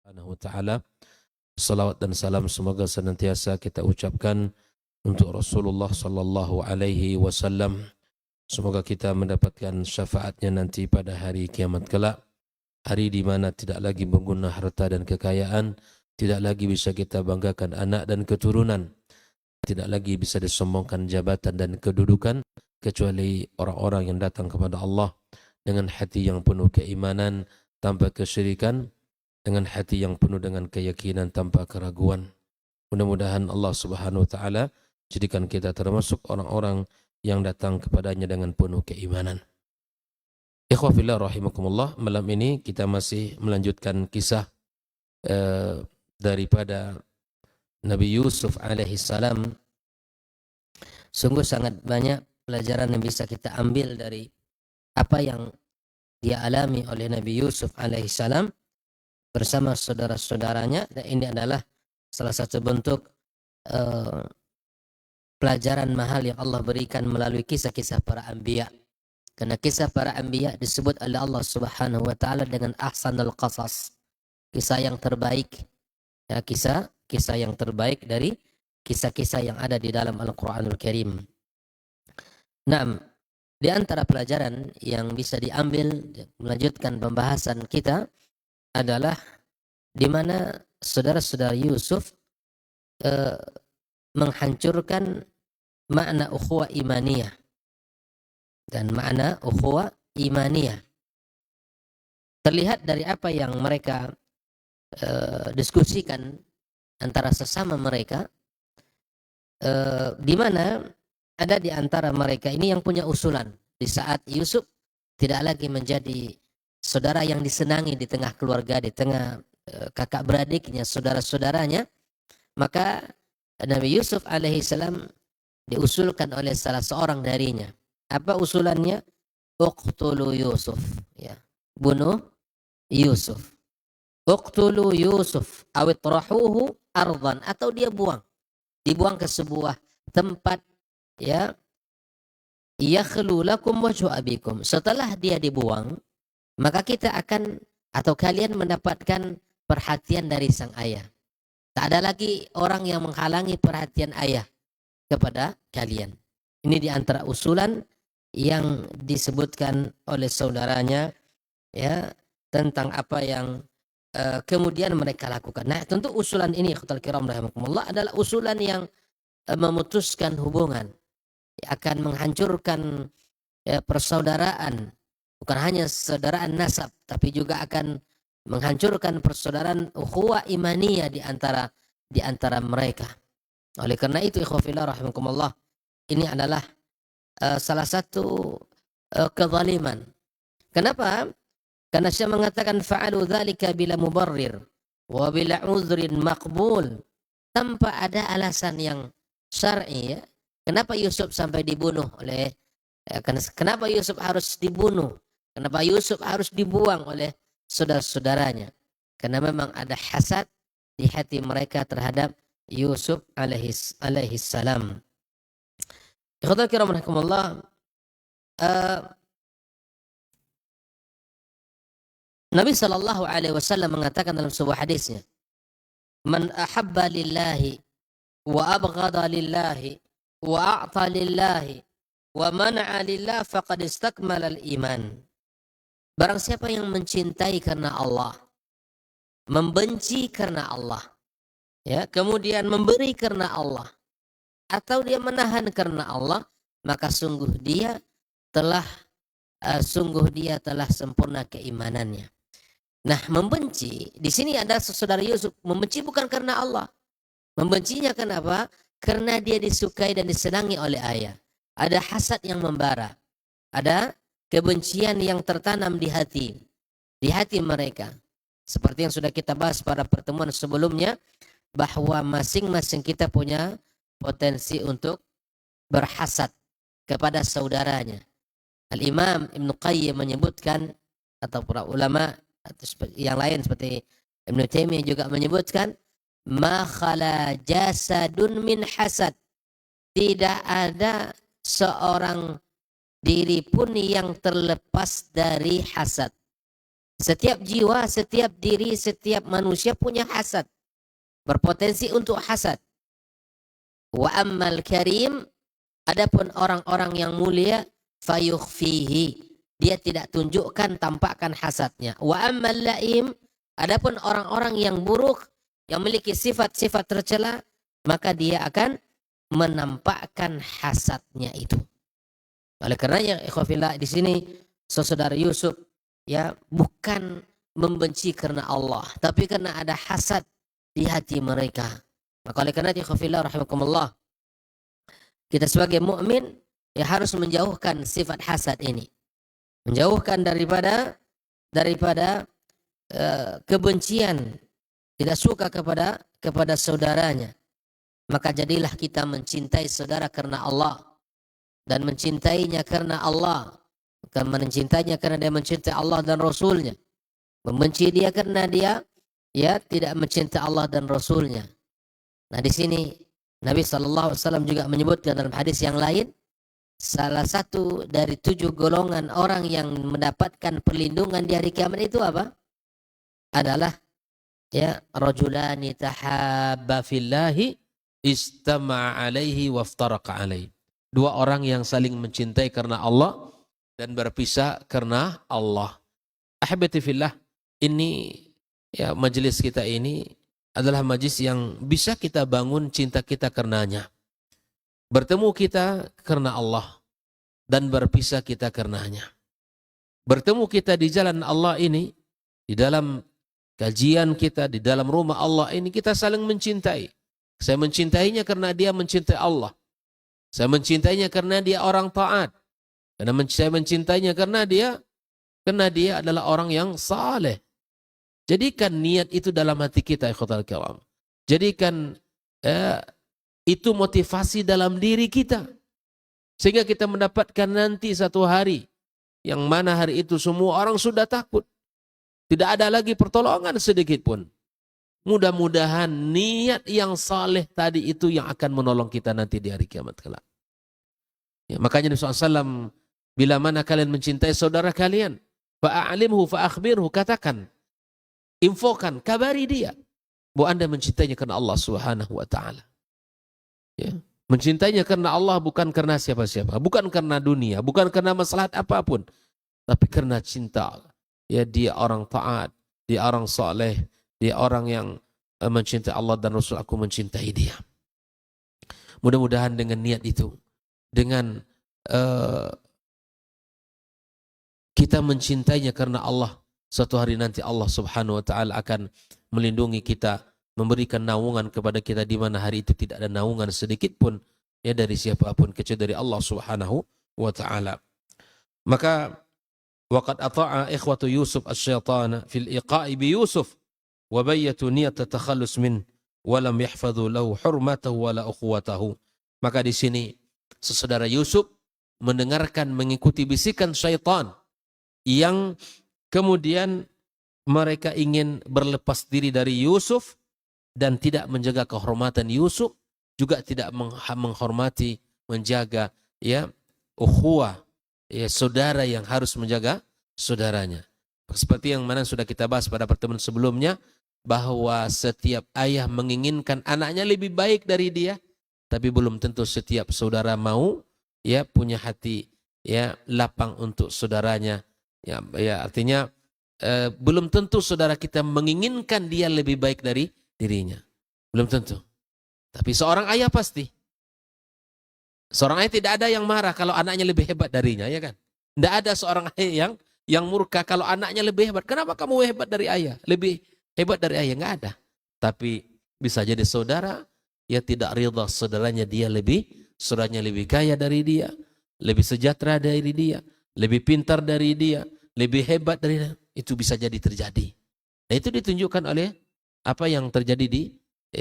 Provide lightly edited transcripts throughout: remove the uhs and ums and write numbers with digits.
Subhanahu wa ta'ala. Salawat dan salam semoga senantiasa kita ucapkan untuk Rasulullah sallallahu alaihi wasallam. Semoga kita mendapatkan syafaatnya nanti pada hari kiamat kelak, hari di mana tidak lagi berguna harta dan kekayaan, tidak lagi bisa kita banggakan anak dan keturunan, tidak lagi bisa disombongkan jabatan dan kedudukan, kecuali orang-orang yang datang kepada Allah dengan hati yang penuh keimanan tanpa kesyirikan, dengan hati yang penuh dengan keyakinan tanpa keraguan. Mudah-mudahan Allah Subhanahu wa taala jadikan kita termasuk orang-orang yang datang kepadanya dengan penuh keimanan. Ikhwah fillah rahimakumullah, malam ini kita masih melanjutkan kisah daripada Nabi Yusuf alaihi salam. Sungguh sangat banyak pelajaran yang bisa kita ambil dari apa yang dia alami oleh Nabi Yusuf alaihi salam bersama saudara-saudaranya, dan ini adalah salah satu bentuk pelajaran mahal yang Allah berikan melalui kisah-kisah para anbiya. Karena kisah para anbiya disebut oleh Allah Subhanahu wa taala dengan ahsanul qasas, kisah yang terbaik. Ya, kisah yang terbaik dari kisah-kisah yang ada di dalam Al-Qur'anul Karim. Nah, di antara pelajaran yang bisa diambil melanjutkan pembahasan kita adalah di mana saudara-saudara Yusuf menghancurkan makna ukhuwah imaniyah dan makna ukhuwah imaniyah. Terlihat dari apa yang mereka diskusikan antara sesama mereka, di mana ada di antara mereka ini yang punya usulan di saat Yusuf tidak lagi menjadi saudara yang disenangi di tengah keluarga, di tengah kakak beradiknya, saudara-saudaranya, maka Nabi Yusuf alaihi salam diusulkan oleh salah seorang darinya. Apa usulannya? Uqtulu Yusuf, ya, bunuh Yusuf. Uqtulu Yusuf awitrahuhu ardan, atau dia dibuang ke sebuah tempat, ya, yakhlu lakum wajhu abikum. Setelah dia dibuang, maka kita akan atau kalian mendapatkan perhatian dari sang ayah. Tak ada lagi orang yang menghalangi perhatian ayah kepada kalian. Ini di antara usulan yang disebutkan oleh saudaranya, ya, tentang apa yang kemudian mereka lakukan. Nah, tentu usulan ini ikhwatal kiram rahimakumullah adalah usulan yang memutuskan hubungan, akan menghancurkan persaudaraan. Bukan hanya saudaraan nasab, tapi juga akan menghancurkan persaudaraan ukhuwah imaniyah di antara mereka. Oleh karena itu ikhwah fillah rahimakumullah, ini adalah salah satu kezaliman. Kenapa? Karena Syekh mengatakan fa'alu dzalika bila mubarrir wa bila uzrin maqbul, tanpa ada alasan yang syar'i, ya. Kenapa Yusuf sampai dibunuh oleh kenapa Yusuf harus dibunuh? Kenapa Yusuf harus dibuang oleh saudara-saudaranya? Karena memang ada hasad di hati mereka terhadap Yusuf alaihi salam. Ikhwatul kiram rahimakumullah, Nabi sallallahu alaihi wasallam mengatakan dalam sebuah hadisnya, "Man ahabba lillahi wa abghada lillahi wa a'ta lillahi wa mana'a lillah faqad istakmala al-iman." Barang siapa yang mencintai karena Allah, membenci karena Allah, ya, kemudian memberi karena Allah, atau dia menahan karena Allah, maka sungguh dia telah sempurna keimanannya. Nah, membenci di sini ada saudara Yusuf membenci bukan karena Allah. Membencinya kenapa? Karena dia disukai dan disenangi oleh ayah. Ada hasad yang membara. Ada kebencian yang tertanam di hati mereka. Seperti yang sudah kita bahas pada pertemuan sebelumnya, bahwa masing-masing kita punya potensi untuk berhasad kepada saudaranya. Al-Imam Ibn Qayyim menyebutkan, atau para ulama yang lain seperti Ibn Taimiyah juga menyebutkan, ma khala jasadun min hasad, tidak ada seorang diri pun yang terlepas dari hasad. Setiap jiwa, setiap diri, setiap manusia punya hasad. Berpotensi untuk hasad. Wa ammal karim, adapun orang-orang yang mulia, fayukhfihi, dia tidak tunjukkan, tampakkan hasadnya. Wa ammal laim, adapun orang-orang yang buruk, yang memiliki sifat-sifat tercela, maka dia akan menampakkan hasadnya itu. Oleh karenanya, ikhwafillah, di sini saudara Yusuf ya bukan membenci karena Allah, tapi karena ada hasad di hati mereka. Maka oleh karena itu, ikhwafillah rahimakumullah, kita sebagai mukmin ya harus menjauhkan sifat hasad ini, menjauhkan daripada kebencian, tidak suka kepada saudaranya. Maka jadilah kita mencintai saudara karena Allah, dan mencintainya karena Allah, bukan mencintainya karena dia mencintai Allah dan Rasulnya. Membenci dia karena dia ya tidak mencintai Allah dan Rasulnya. Nah, di sini Nabi SAW juga menyebutkan dalam hadis yang lain, salah satu dari 7 golongan orang yang mendapatkan perlindungan di hari kiamat itu apa? Adalah ya rajulani tahabba fillahi istama'a alaihi waftaraqa alaihi. 2 orang yang saling mencintai karena Allah dan berpisah karena Allah. Ahibati fillah, ini ya majelis kita ini adalah majelis yang bisa kita bangun cinta kita karenanya. Bertemu kita karena Allah dan berpisah kita karenanya. Bertemu kita di jalan Allah ini, di dalam kajian kita, di dalam rumah Allah ini, kita saling mencintai. Saya mencintainya karena dia mencintai Allah. Saya mencintainya karena dia orang taat. Saya mencintainya karena dia adalah orang yang saleh. Jadikan niat itu dalam hati kita, ikhwatal kiram. Jadikan itu motivasi dalam diri kita. Sehingga kita mendapatkan nanti satu hari, yang mana hari itu semua orang sudah takut. Tidak ada lagi pertolongan sedikit pun. Mudah-mudahan niat yang saleh tadi itu yang akan menolong kita nanti di hari kiamat kelak. Ya, makanya Nabi SAW, bila mana kalian mencintai saudara kalian, fa'alimhu fa'akhbirhu, katakan, infokan, kabari dia bahwa Anda mencintainya karena Allah Subhanahu wa taala. Ya. Mencintainya karena Allah, bukan karena siapa-siapa, bukan karena dunia, bukan karena maslahat apapun, tapi karena cinta. Ya, dia orang taat, dia orang saleh, dia orang yang mencintai Allah dan Rasul, aku mencintai dia. Mudah-mudahan dengan niat itu, dengan kita mencintainya karena Allah, suatu hari nanti Allah Subhanahu wa taala akan melindungi kita, memberikan naungan kepada kita di mana hari itu tidak ada naungan sedikit pun ya dari siapapun kecuali dari Allah Subhanahu wa taala. Maka waqad ata'a ikhwatu Yusuf asy-syaitana fil iqa'i bi Yusuf wa bayyatu niyat takhallus min wa lam yahfadhu lahu hurmatahu wa la ukhuwatahu. Maka di sini saudara Yusuf mendengarkan, mengikuti bisikan syaitan yang kemudian mereka ingin berlepas diri dari Yusuf dan tidak menjaga kehormatan Yusuf, juga tidak menghormati, menjaga ya ukhuwah, ya saudara yang harus menjaga saudaranya. Seperti yang mana sudah kita bahas pada pertemuan sebelumnya, bahwa setiap ayah menginginkan anaknya lebih baik dari dia, tapi belum tentu setiap saudara mau ya punya hati ya lapang untuk saudaranya. Ya artinya belum tentu saudara kita menginginkan dia lebih baik dari dirinya. Belum tentu. Tapi seorang ayah pasti. Seorang ayah tidak ada yang marah kalau anaknya lebih hebat darinya, ya kan? Tidak ada seorang ayah yang murka kalau anaknya lebih hebat. Kenapa kamu hebat dari ayah? Lebih hebat dari ayah? Enggak ada. Tapi bisa jadi saudara ya tidak ridha saudaranya saudaranya lebih kaya dari dia, lebih sejahtera dari dia, lebih pintar dari dia, lebih hebat dari dia. Itu bisa jadi terjadi. Nah, itu ditunjukkan oleh apa yang terjadi di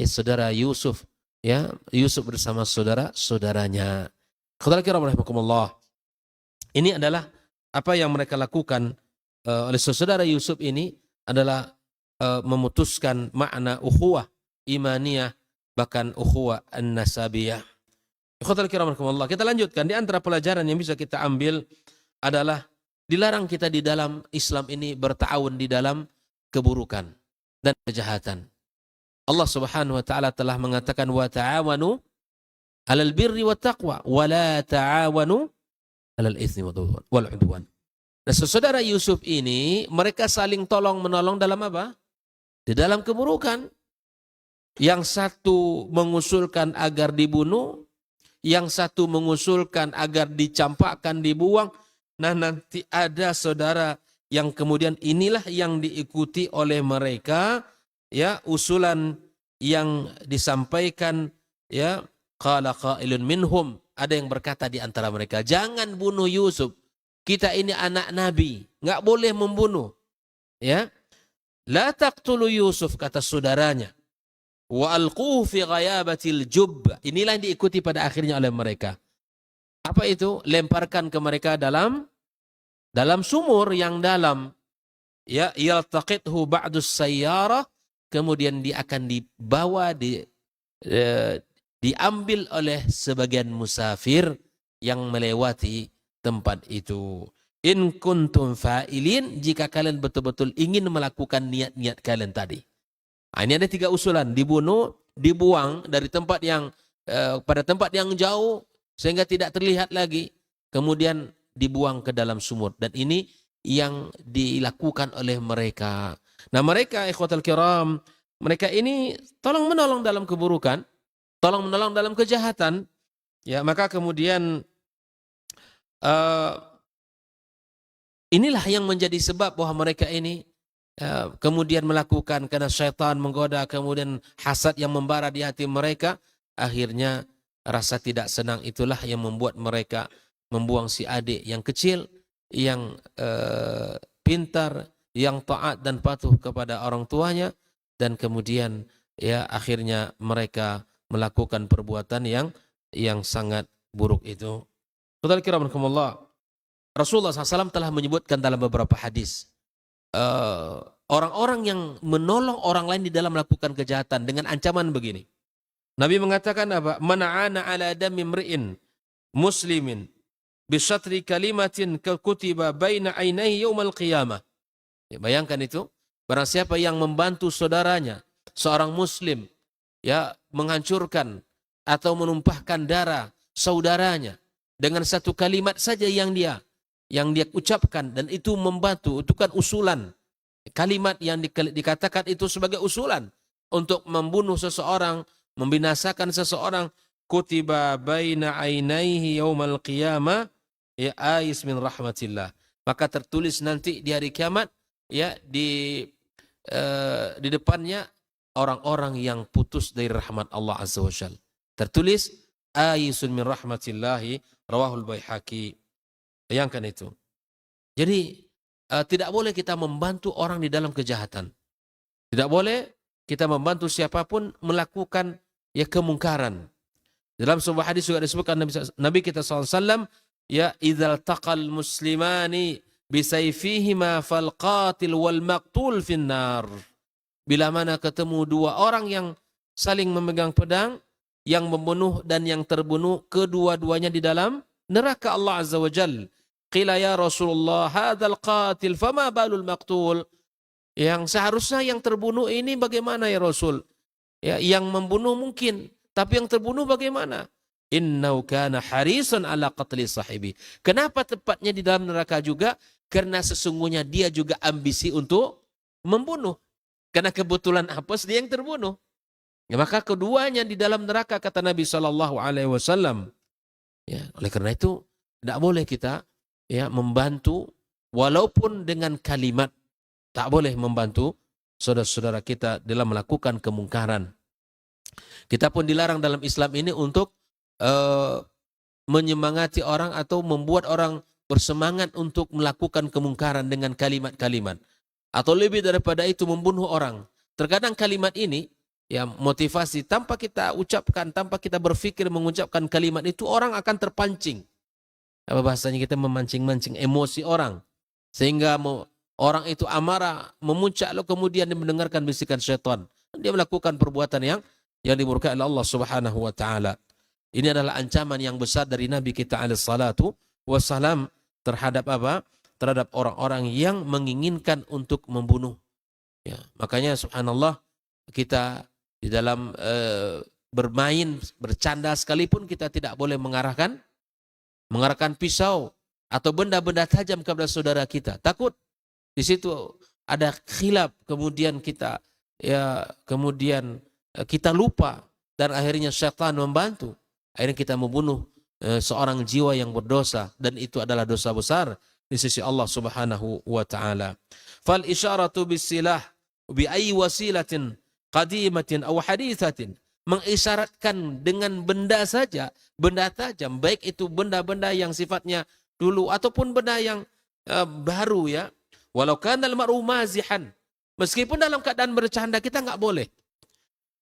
saudara Yusuf, ya, Yusuf bersama saudara-saudaranya. Saudara kiram rahimakumullah. Ini adalah apa yang mereka lakukan oleh saudara Yusuf ini adalah memutuskan makna ukhuwah imaniyah, bahkan ukhuwah an-nasabiyah. Saudara kiram rahimakumullah. Kita lanjutkan, di antara pelajaran yang bisa kita ambil adalah Dilarang kita di dalam Islam ini berta'awun di dalam keburukan dan kejahatan. Allah Subhanahu wa taala telah mengatakan wa ta'awanu 'alal birri wat taqwa wa la ta'awanu 'alal itsmi wal 'udwan. Nah, saudara Yusuf ini mereka saling tolong-menolong dalam apa? Di dalam keburukan. Yang satu mengusulkan agar dibunuh, yang satu mengusulkan agar dicampakkan, dibuang. Nah, nanti ada saudara yang kemudian inilah yang diikuti oleh mereka, ya, usulan yang disampaikan, ya, qala qailun minhum, ada yang berkata di antara mereka, jangan bunuh Yusuf. Kita ini anak Nabi, nggak boleh membunuh. Ya, la taqtulu Yusuf, kata saudaranya. Wa alquhu fi ghayabatil jubb. Inilah yang diikuti pada akhirnya oleh mereka. Apa itu? Lemparkan ke mereka dalam sumur yang dalam. Ya, yaltaqithu ba'dus sayyarah, kemudian dia akan dibawa diambil oleh sebagian musafir yang melewati tempat itu. In kuntum fa'ilin, jika kalian betul-betul ingin melakukan niat-niat kalian tadi. Nah, ini ada 3 usulan, dibunuh, dibuang dari tempat yang pada tempat yang jauh sehingga tidak terlihat lagi, kemudian dibuang ke dalam sumur. Dan ini yang dilakukan oleh mereka. Nah, mereka ikhwatal kiram, mereka ini tolong menolong dalam keburukan, tolong menolong dalam kejahatan. Ya, maka kemudian inilah yang menjadi sebab bahwa mereka ini kemudian melakukan karena syaitan menggoda, kemudian hasad yang membara di hati mereka, akhirnya rasa tidak senang itulah yang membuat mereka membuang si adik yang kecil, yang pintar, yang taat dan patuh kepada orang tuanya, dan kemudian ya akhirnya mereka melakukan perbuatan yang sangat buruk itu. Saudara kiram rahimakumullah, Rasulullah SAW telah menyebutkan dalam beberapa hadis, orang-orang yang menolong orang lain di dalam melakukan kejahatan dengan ancaman begini. Nabi mengatakan apa? Mana'ana ala dami mri'in muslimin bisatri kalimatin kutiba baina ainaihi yaumal qiyamah. Ya, bayangkan itu, barang siapa yang membantu saudaranya, seorang muslim, ya, menghancurkan atau menumpahkan darah saudaranya dengan satu kalimat saja yang dia ucapkan, dan itu membantu, itu kan usulan. Kalimat yang dikatakan itu sebagai usulan untuk membunuh seseorang, membinasakan seseorang. Kutiba baina ainaihi yaumal qiyamah ya ais min rahmatillah. Maka tertulis nanti di hari kiamat, ya, di depannya orang-orang yang putus dari rahmat Allah Azza wa Jalla. Tertulis aisun min rahmatillahi, rawahul Baihaqi. Bayangkan itu. Jadi tidak boleh kita membantu orang di dalam kejahatan. Tidak boleh kita membantu siapapun melakukan ya kemungkaran. Dalam sebuah hadis juga disebutkan Nabi kita SAW, ya, idzal taqal muslimani bisayfihima fal qatil wal maqtul finnar. Bila mana ketemu 2 orang yang saling memegang pedang, yang membunuh dan yang terbunuh, kedua-duanya di dalam neraka Allah Azza wa Jalla. Qila ya Rasulullah hadzal qatil fama balul maqtul. Yang seharusnya yang terbunuh ini bagaimana ya Rasul? Ya, yang membunuh mungkin, tapi yang terbunuh bagaimana? Innahu kana harisan ala qatli sahibi. Kenapa tepatnya di dalam neraka juga? Karena sesungguhnya dia juga ambisi untuk membunuh. Karena kebetulan apes dia yang terbunuh. Ya, maka keduanya di dalam neraka, kata Nabi SAW. Ya, oleh karena itu tidak boleh kita ya membantu walaupun dengan kalimat. Tak boleh membantu saudara-saudara kita dalam melakukan kemungkaran. Kita pun dilarang dalam Islam ini untuk menyemangati orang atau membuat orang bersemangat untuk melakukan kemungkaran dengan kalimat-kalimat. Atau lebih daripada itu, membunuh orang. Terkadang kalimat ini, ya, motivasi, tanpa kita ucapkan, tanpa kita berpikir mengucapkan kalimat itu, orang akan terpancing. Apa bahasanya, kita memancing-mancing emosi orang. Sehingga orang itu amarah, memuncak, lalu kemudian dia mendengarkan bisikan syaitan. Dia melakukan perbuatan yang dimurkai oleh Allah Subhanahu wa taala. Ini adalah ancaman yang besar dari Nabi kita alaihi salatu wassalam terhadap apa? terhadap orang-orang yang menginginkan untuk membunuh. Ya, makanya subhanallah kita di dalam bermain, bercanda sekalipun kita tidak boleh mengarahkan pisau atau benda-benda tajam kepada saudara kita. Takut di situ ada khilaf, kemudian kita kita lupa dan akhirnya syaitan membantu. Akhirnya kita membunuh seorang jiwa yang berdosa, dan itu adalah dosa besar di sisi Allah Subhanahu wa taala. Fal isyaratu bisilah bi ayyi wasilatin qadimatin aw hadithatin, mengisyaratkan dengan benda saja, benda tajam, baik itu benda-benda yang sifatnya dulu ataupun benda yang baru, ya. Walau kana al-mar'u mazihan, meskipun dalam keadaan bercanda kita nggak boleh.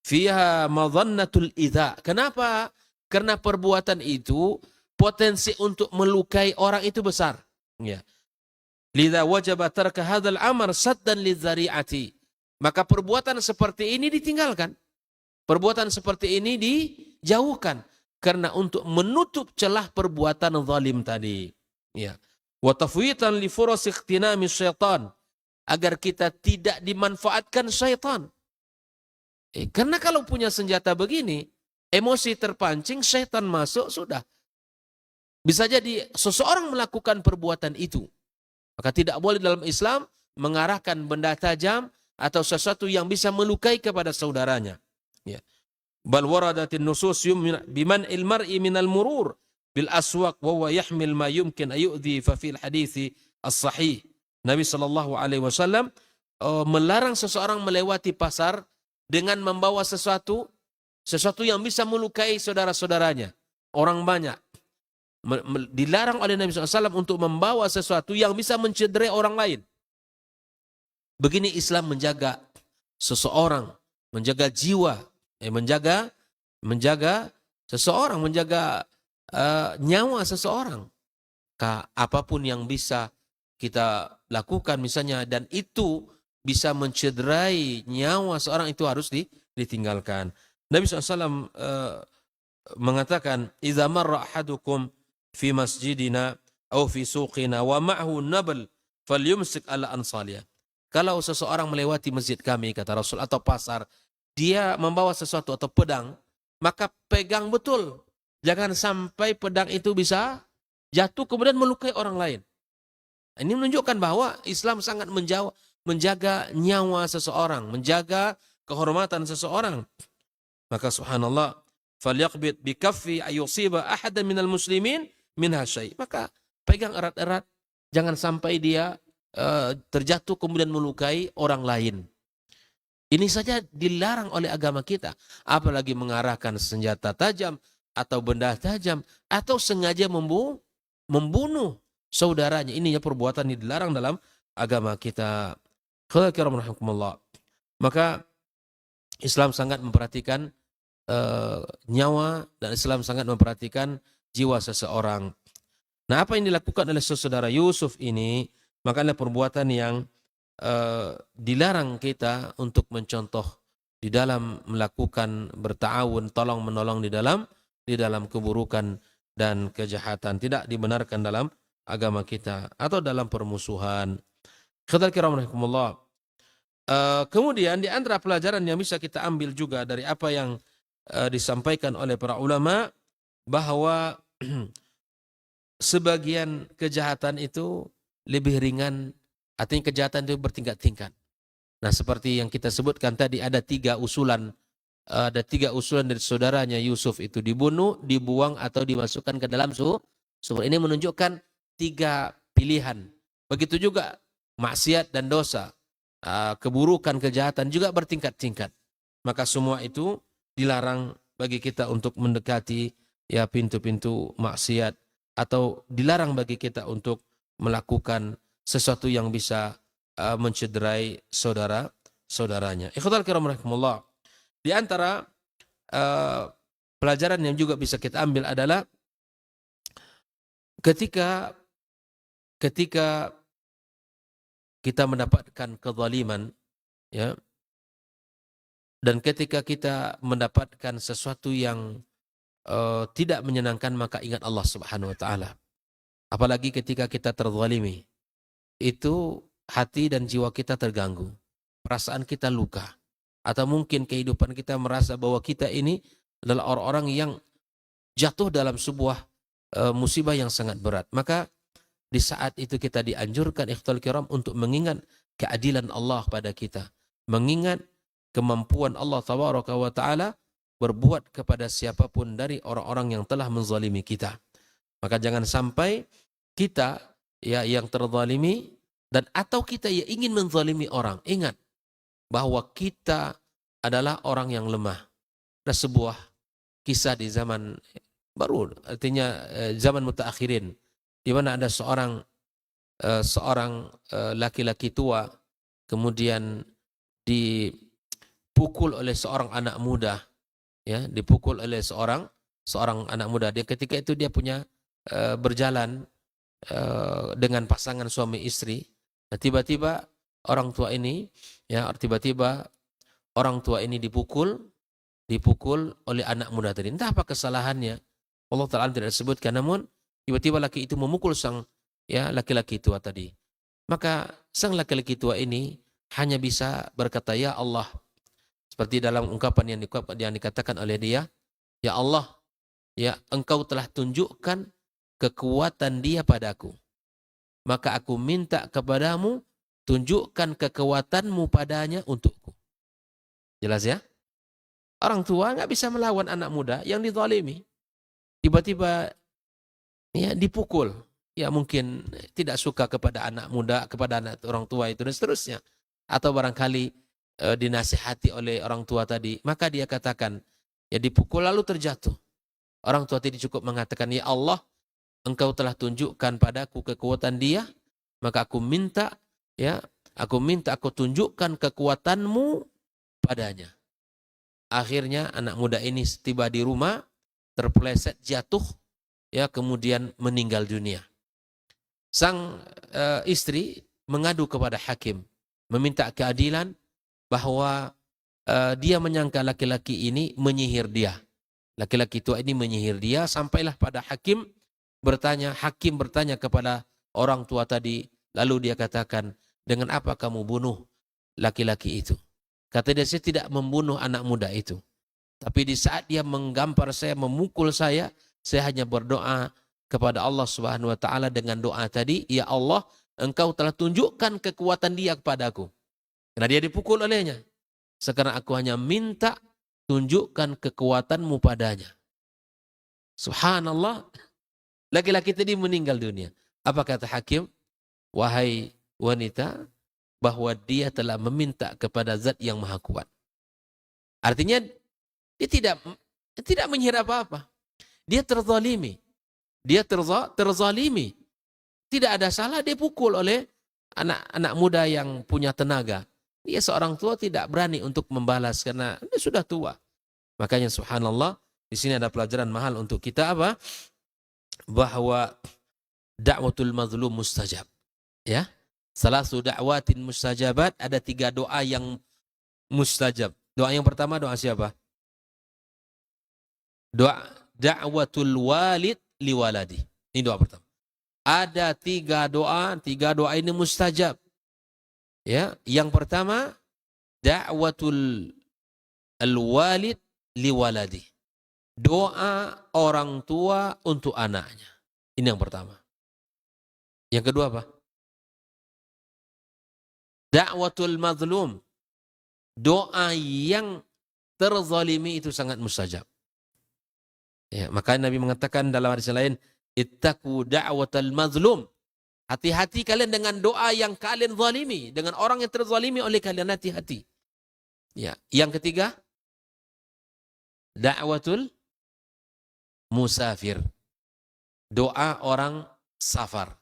Fiha madhannatul idza. Kenapa? Karena perbuatan itu potensi untuk melukai orang itu besar. Ya. Lidza wajaba tarka hadzal amr saddan lidzari'ati. Maka perbuatan seperti ini ditinggalkan. Perbuatan seperti ini dijauhkan karena untuk menutup celah perbuatan zalim tadi. Ya. Wa tafwitan li furas ikhtinami syaitan, agar kita tidak dimanfaatkan syaitan. Karena kalau punya senjata begini, emosi terpancing, syaitan masuk, sudah. Bisa jadi seseorang melakukan perbuatan itu. Maka tidak boleh dalam Islam mengarahkan benda tajam atau sesuatu yang bisa melukai kepada saudaranya. Ya. Bal waradatin nusus biman ilmar'i minal murur bil aswaq wa huwa yahmil ma yumkin ayu'dhi fa fil hadithi as-sahih. Nabi SAW melarang seseorang melewati pasar dengan membawa sesuatu yang bisa melukai saudara-saudaranya. Orang banyak. Dilarang oleh Nabi SAW untuk membawa sesuatu yang bisa mencederai orang lain. Begini Islam menjaga seseorang, menjaga jiwa, menjaga seseorang, menjaga nyawa seseorang. Apapun yang bisa kita lakukan misalnya, dan itu bisa mencederai nyawa seorang, itu harus ditinggalkan. Nabi SAW mengatakan, "Idza marra ahadukum fi masjidina aw fi suqina wa ma'ahu nabl falyumsik ala ansaliyah." Kalau seseorang melewati masjid kami, kata Rasul, atau pasar, dia membawa sesuatu atau pedang, maka pegang betul. Jangan sampai pedang itu bisa jatuh kemudian melukai orang lain. Ini menunjukkan bahwa Islam sangat menjaga nyawa seseorang, menjaga kehormatan seseorang. Maka subhanallah, falyaqbid bi kaffi ayusiba ahadan minal muslimin minha syai'. Maka pegang erat-erat, jangan sampai dia terjatuh kemudian melukai orang lain. Ini saja dilarang oleh agama kita, apalagi mengarahkan senjata tajam atau benda tajam atau sengaja membunuh saudaranya. Ini perbuatan yang dilarang dalam agama kita. Maka Islam sangat memperhatikan nyawa, dan Islam sangat memperhatikan jiwa seseorang. Nah, apa yang dilakukan oleh saudara Yusuf ini, maka adalah perbuatan yang dilarang kita untuk mencontoh di dalam melakukan berta'awun, tolong menolong di dalam keburukan dan kejahatan. Tidak dibenarkan dalam agama kita atau dalam permusuhan. Kemudian di antara pelajaran yang bisa kita ambil juga dari apa yang disampaikan oleh para ulama, bahwa sebagian kejahatan itu lebih ringan, artinya kejahatan itu bertingkat-tingkat. Nah, seperti yang kita sebutkan tadi, ada tiga usulan dari saudaranya Yusuf itu: dibunuh, dibuang, atau dimasukkan ke dalam sumur. Ini menunjukkan tiga pilihan. Begitu juga maksiat dan dosa, keburukan, kejahatan juga bertingkat-tingkat. Maka semua itu dilarang bagi kita untuk mendekati pintu-pintu maksiat, atau dilarang bagi kita untuk melakukan sesuatu yang bisa mencederai saudaranya. Ikhwatal kiram rahimakumullah. Di antara pelajaran yang juga bisa kita ambil adalah ketika kita mendapatkan kezaliman, ya, dan ketika kita mendapatkan sesuatu yang tidak menyenangkan, maka ingat Allah Subhanahu wa taala. Apalagi ketika kita terzalimi. itu hati dan jiwa kita terganggu, perasaan kita luka, atau mungkin kehidupan kita merasa bahwa kita ini adalah orang-orang yang jatuh dalam sebuah musibah yang sangat berat. Maka di saat itu kita dianjurkan ikhtal kiram untuk mengingat keadilan Allah pada kita, mengingat kemampuan Allah tabaraka wa taala berbuat kepada siapapun dari orang-orang yang telah menzalimi kita. Maka jangan sampai kita ya yang terzalimi dan atau kita yang ingin menzalimi orang. Ingat bahwa kita adalah orang yang lemah. Ada sebuah kisah di zaman baru, artinya zaman mutaakhirin, di mana ada seorang laki-laki tua kemudian dipukul oleh seorang anak muda, ya, dipukul oleh seorang anak muda. Dia ketika itu dia punya berjalan dengan pasangan suami istri. Nah, tiba-tiba orang tua ini dipukul oleh anak muda tadi. Entah apa kesalahannya, Allah Ta'ala tidak sebutkan, namun tiba-tiba laki itu memukul sang laki-laki tua tadi. Maka sang laki-laki tua ini hanya bisa berkata, ya Allah, seperti dalam ungkapan yang dikatakan oleh dia, ya Allah, ya engkau telah tunjukkan kekuatan dia padaku. Maka aku minta kepadamu, tunjukkan kekuatanmu padanya untukku. Jelas ya? Orang tua nggak bisa melawan anak muda yang dizalimi. Tiba-tiba ya dipukul. Ya mungkin tidak suka kepada anak muda, kepada anak orang tua itu dan seterusnya. Atau barangkali dinasihati oleh orang tua tadi. Maka dia katakan, ya dipukul lalu terjatuh. Orang tua tadi cukup mengatakan, ya Allah, engkau telah tunjukkan padaku kekuatan dia, maka aku minta aku tunjukkan kekuatanmu padanya. Akhirnya anak muda ini tiba di rumah, terpeleset jatuh, ya kemudian meninggal dunia. Sang istri mengadu kepada hakim, meminta keadilan bahwa dia menyangka laki-laki ini menyihir dia. Laki-laki tua ini menyihir dia, sampailah pada hakim bertanya kepada orang tua tadi, lalu dia katakan, dengan apa kamu bunuh laki-laki itu? Kata dia, saya tidak membunuh anak muda itu. Tapi di saat dia menggampar saya, memukul saya hanya berdoa kepada Allah Subhanahu wa taala dengan doa tadi, ya Allah, engkau telah tunjukkan kekuatan dia kepadaku. Karena dia dipukul olehnya. Sekarang aku hanya minta tunjukkan kekuatanmu padanya. Subhanallah. Laki-laki tadi meninggal dunia. Apa kata hakim? Wahai wanita, bahwa dia telah meminta kepada zat yang maha kuat. Artinya dia tidak menyihir apa-apa. Dia terzalimi. Terzalimi. Tidak ada salah, dia pukul oleh anak muda yang punya tenaga. Dia seorang tua tidak berani untuk membalas karena dia sudah tua. Makanya subhanallah, di sini ada pelajaran mahal untuk kita apa? Bahwa da'watul mazlum mustajab. Ya. Salasu da'watin mustajabat, ada 3 doa yang mustajab. Doa yang pertama doa siapa? Doa da'watul walid liwaladi. Ini doa pertama. Ada 3 doa ini mustajab. Ya, yang pertama da'watul alwalid liwaladi. Doa orang tua untuk anaknya. Ini yang pertama. Yang kedua apa? Da'watul mazlum. Doa yang terzalimi itu sangat mustajab. Ya, maka Nabi mengatakan dalam hadis lain, ittaqu da'watal mazlum. Hati-hati kalian dengan doa yang kalian zalimi, dengan orang yang terzalimi oleh kalian, hati-hati. Ya, yang ketiga, da'watul musafir. Doa orang safar.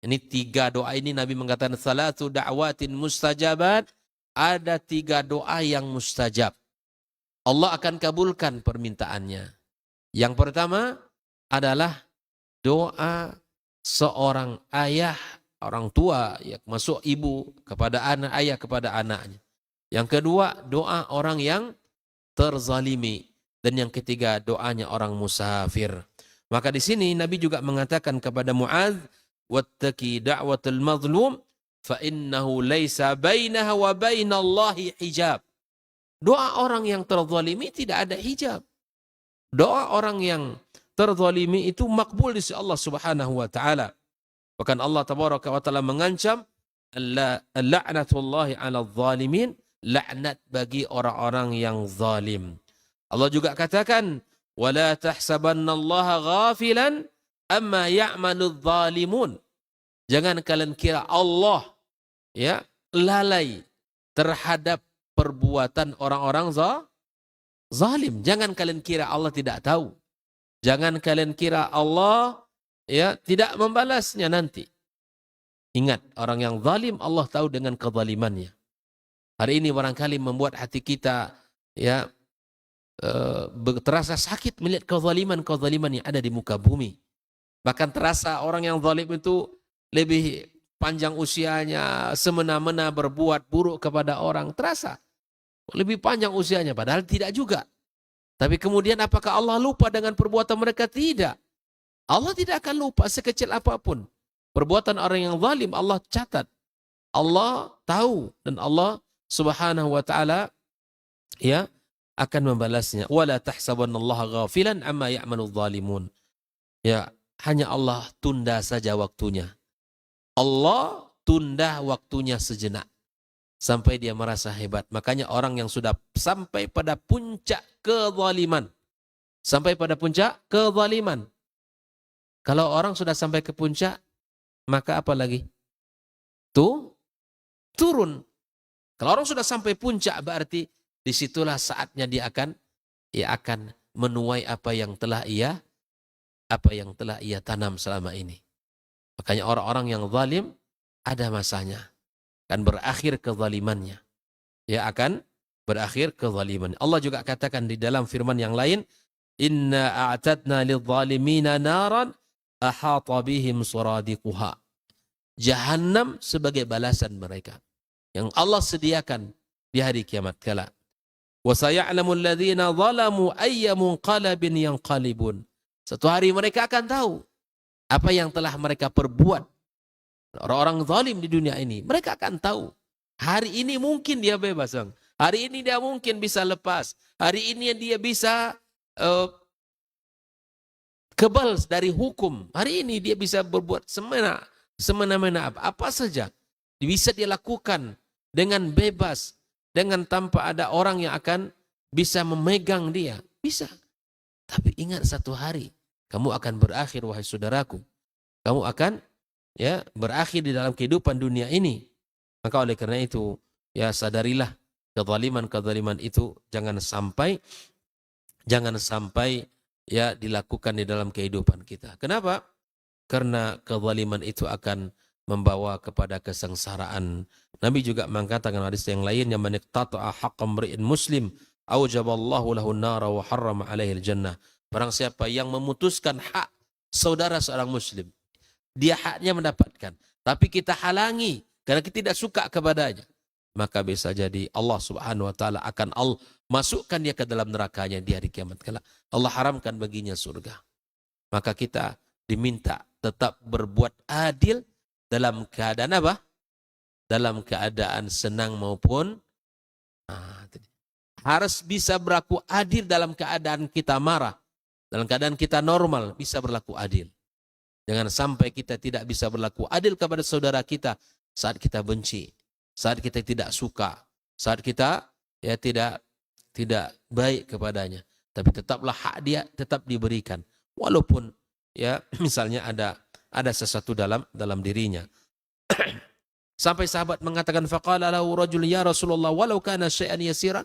Ini 3 doa ini Nabi mengatakan salatu da'watin mustajabat, ada 3 doa yang mustajab. Allah akan kabulkan permintaannya. Yang pertama adalah doa seorang ayah, orang tua, ya, masuk ibu kepada anak, ayah kepada anaknya. Yang kedua, doa orang yang terzalimi. Dan yang ketiga, doanya orang musafir. Maka di sini Nabi juga mengatakan kepada Mu'adz, wattaqi da'watul mazlum, fa innahu laisa bainaha wa bainallahi hijab. Doa orang yang terzalimi tidak ada hijab. Doa orang yang terzalimi itu makbul di sisi Allah Subhanahu wa taala. Bahkan Allah tabaraka wa taala mengancam la'natullahi 'alal zalimin, laknat bagi orang-orang yang zalim. Allah juga katakan wala tahsabannallaha ghafilan amma ya'maludz zalimun. Jangan kalian kira Allah ya lalai terhadap perbuatan orang-orang zalim. Jangan kalian kira Allah tidak tahu. Jangan kalian kira Allah ya tidak membalasnya nanti. Ingat, orang yang zalim Allah tahu dengan kezalimannya. Hari ini barangkali membuat hati kita ya terasa sakit melihat kezaliman-kezaliman yang ada di muka bumi. Bahkan terasa orang yang zalim itu lebih panjang usianya, semena-mena berbuat buruk kepada orang. Terasa lebih panjang usianya, padahal tidak juga. Tapi kemudian apakah Allah lupa dengan perbuatan mereka? Tidak. Allah tidak akan lupa sekecil apapun. Perbuatan orang yang zalim Allah catat. Allah tahu dan Allah Subhanahu wa taala ya akan membalasnya. Wala tahsabannallaha ghafilan amma ya'maludz zalimun. Ya, hanya Allah tunda saja waktunya. Allah tunda waktunya sejenak sampai dia merasa hebat. Makanya orang yang sudah sampai pada puncak kezaliman, sampai pada puncak kezaliman. Kalau orang sudah sampai ke puncak, maka apa lagi? Turun. Kalau orang sudah sampai puncak berarti disitulah saatnya dia akan menuai apa yang telah ia tanam selama ini. Makanya orang-orang yang zalim ada masanya. Akan berakhir kezalimannya. Ya akan berakhir kezalimannya. Allah juga katakan di dalam firman yang lain, Inna a'tadna lidh-dhalimina naran ahata bihim suradiquha. Jahannam sebagai balasan mereka. Yang Allah sediakan di hari kiamat kala. Wa saya'lamu alladhina zalamu ayya munqalabin yanqalibun. Satu hari mereka akan tahu apa yang telah mereka perbuat. Orang-orang zalim di dunia ini, mereka akan tahu. Hari ini mungkin dia bebas, Bang. Hari ini dia mungkin bisa lepas. Hari ini dia bisa kebal dari hukum. Hari ini dia bisa berbuat semena-mena apa saja. Bisa dia lakukan dengan bebas. Dengan tanpa ada orang yang akan bisa memegang dia. Bisa. Tapi ingat satu hari. Kamu akan berakhir, wahai saudaraku. Kamu akan berakhir di dalam kehidupan dunia ini. Maka oleh karena itu, ya sadarilah kezaliman-kezaliman itu jangan sampai ya dilakukan di dalam kehidupan kita. Kenapa? Karena kezaliman itu akan membawa kepada kesengsaraan. Nabi juga mengatakan hadis yang lain, yang man iqtata'a haqqan mri'in muslim aujaballahu lahu an-nara wa harrama 'alaihi al-jannah. Barang siapa yang memutuskan hak saudara seorang muslim, dia haknya mendapatkan, tapi kita halangi karena kita tidak suka kepadanya, maka bisa jadi Allah Subhanahu wa taala akan masukkan dia ke dalam nerakanya di hari kiamat kala. Allah haramkan baginya surga. Maka kita diminta tetap berbuat adil dalam keadaan apa? Dalam keadaan senang maupun harus bisa berlaku adil dalam keadaan kita marah. Dalam keadaan kita normal bisa berlaku adil. Jangan sampai kita tidak bisa berlaku adil kepada saudara kita saat kita benci, saat kita tidak suka, saat kita tidak baik kepadanya. Tapi tetaplah hak dia tetap diberikan. Walaupun misalnya ada sesuatu dalam dirinya. Sampai sahabat mengatakan faqala lahu rajul ya Rasulullah walau kana syai'an yasiran.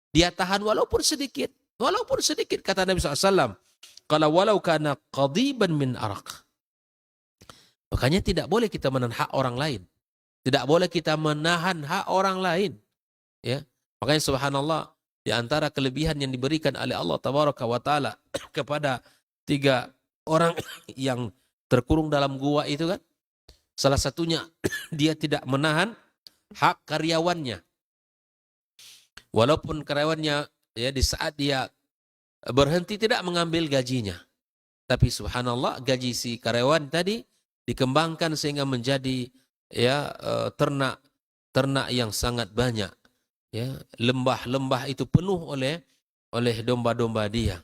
Dia tahan walaupun sedikit. Walaupun sedikit, kata Nabi SAW. Qala walau kana qadiban min araq. Makanya tidak boleh kita menahan hak orang lain. Tidak boleh kita menahan hak orang lain. Ya. Makanya subhanallah, di antara kelebihan yang diberikan oleh Allah Tabaraka wa Ta'ala kepada 3 orang yang terkurung dalam gua itu kan. Salah satunya, dia tidak menahan hak karyawannya. Walaupun karyawannya di saat dia berhenti tidak mengambil gajinya. Tapi subhanallah gaji si karyawan tadi dikembangkan sehingga menjadi ya ternak yang sangat banyak, ya lembah-lembah itu penuh oleh domba-domba dia.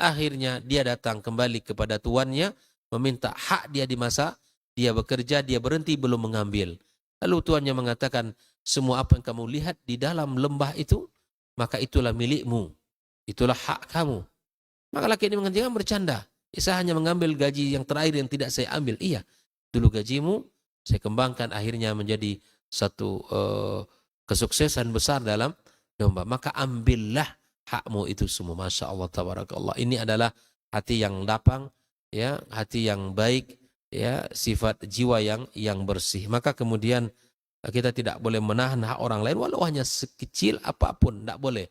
Akhirnya dia datang kembali kepada tuannya, meminta hak dia di masa dia bekerja, dia berhenti belum mengambil. Lalu tuannya mengatakan, semua apa yang kamu lihat di dalam lembah itu, maka itulah milikmu, itulah hak kamu. Maka laki ini mengatakan, bercanda, saya hanya mengambil gaji yang terakhir yang tidak saya ambil. Iya, dulu gajimu saya kembangkan akhirnya menjadi satu kesuksesan besar dalam domba. Maka ambillah hakmu itu semua. Masya Allah, tabarakallah. Ini adalah hati yang lapang, ya, hati yang baik, ya, sifat jiwa yang bersih. Maka kemudian kita tidak boleh menahan hak orang lain walau hanya sekecil apapun, tidak boleh.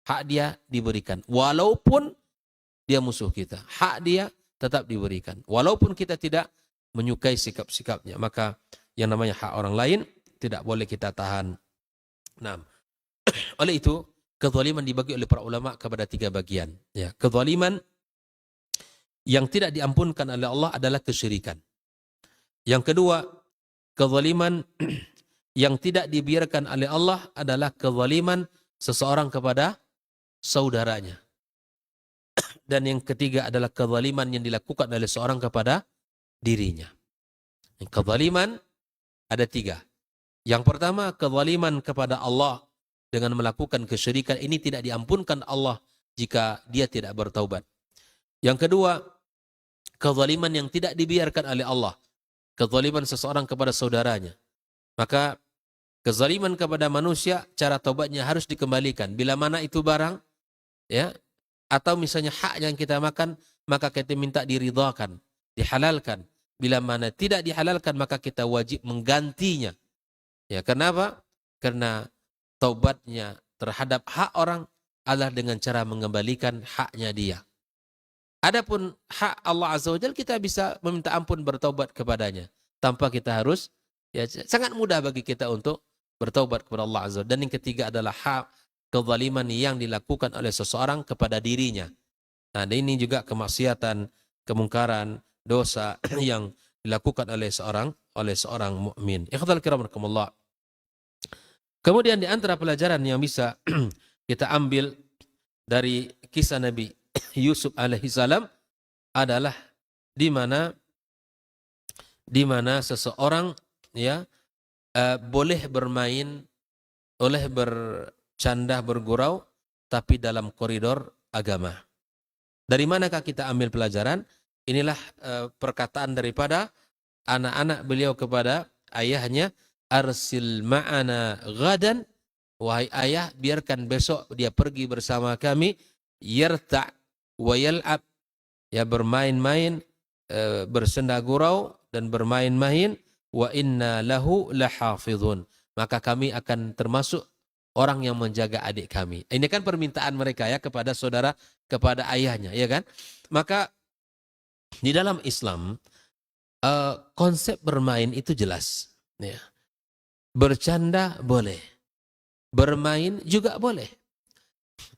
Hak dia diberikan walaupun dia musuh kita. Hak dia tetap diberikan walaupun kita tidak menyukai sikap-sikapnya. Maka yang namanya hak orang lain tidak boleh kita tahan. Nah, oleh itu kezaliman dibagi oleh para ulama kepada 3 bagian. Ya, kezaliman yang tidak diampunkan oleh Allah adalah kesyirikan. Yang kedua, kezaliman yang tidak dibiarkan oleh Allah adalah kezaliman seseorang kepada saudaranya. Dan yang ketiga adalah kezaliman yang dilakukan oleh seorang kepada dirinya. Kezaliman ada 3. Yang pertama, kezaliman kepada Allah dengan melakukan kesyirikan, ini tidak diampunkan Allah jika dia tidak bertaubat. Yang kedua, kezaliman yang tidak dibiarkan oleh Allah, kezaliman seseorang kepada saudaranya. Maka kezaliman kepada manusia, cara taubatnya harus dikembalikan. Bila mana itu barang, ya, atau misalnya hak yang kita makan, maka kita minta diridhakan, dihalalkan. Bila mana tidak dihalalkan, maka kita wajib menggantinya. Ya, kenapa? Karena taubatnya terhadap hak orang adalah dengan cara mengembalikan haknya dia. Adapun hak Allah Azza wa Jalla, kita bisa meminta ampun, bertaubat kepadanya tanpa kita harus, ya, sangat mudah bagi kita untuk bertaubat kepada Allah Azza wa Jalla. Dan yang ketiga adalah hak kezaliman yang dilakukan oleh seseorang kepada dirinya. Nah, ini juga kemaksiatan, kemungkaran, dosa yang dilakukan oleh seorang mukmin. Ikhwatal kiram rahimakumullah. Kemudian di antara pelajaran yang bisa kita ambil dari kisah Nabi Yusuf alaihissalam adalah di mana seseorang, ya, boleh bermain, boleh bercanda, bergurau, tapi dalam koridor agama. Dari manakah kita ambil pelajaran? Inilah perkataan daripada anak-anak beliau kepada ayahnya, arsil ma'ana ghadan, wahai ayah, biarkan besok dia pergi bersama kami, yarta' wa yal'ab, ya, bermain-main, bersenda gurau dan bermain-main, wa inna lahu lahafidhun, maka kami akan termasuk orang yang menjaga adik kami. Ini kan permintaan mereka, ya, kepada saudara, kepada ayahnya, ya kan? Maka di dalam Islam konsep bermain itu jelas, ya. Bercanda boleh, bermain juga boleh.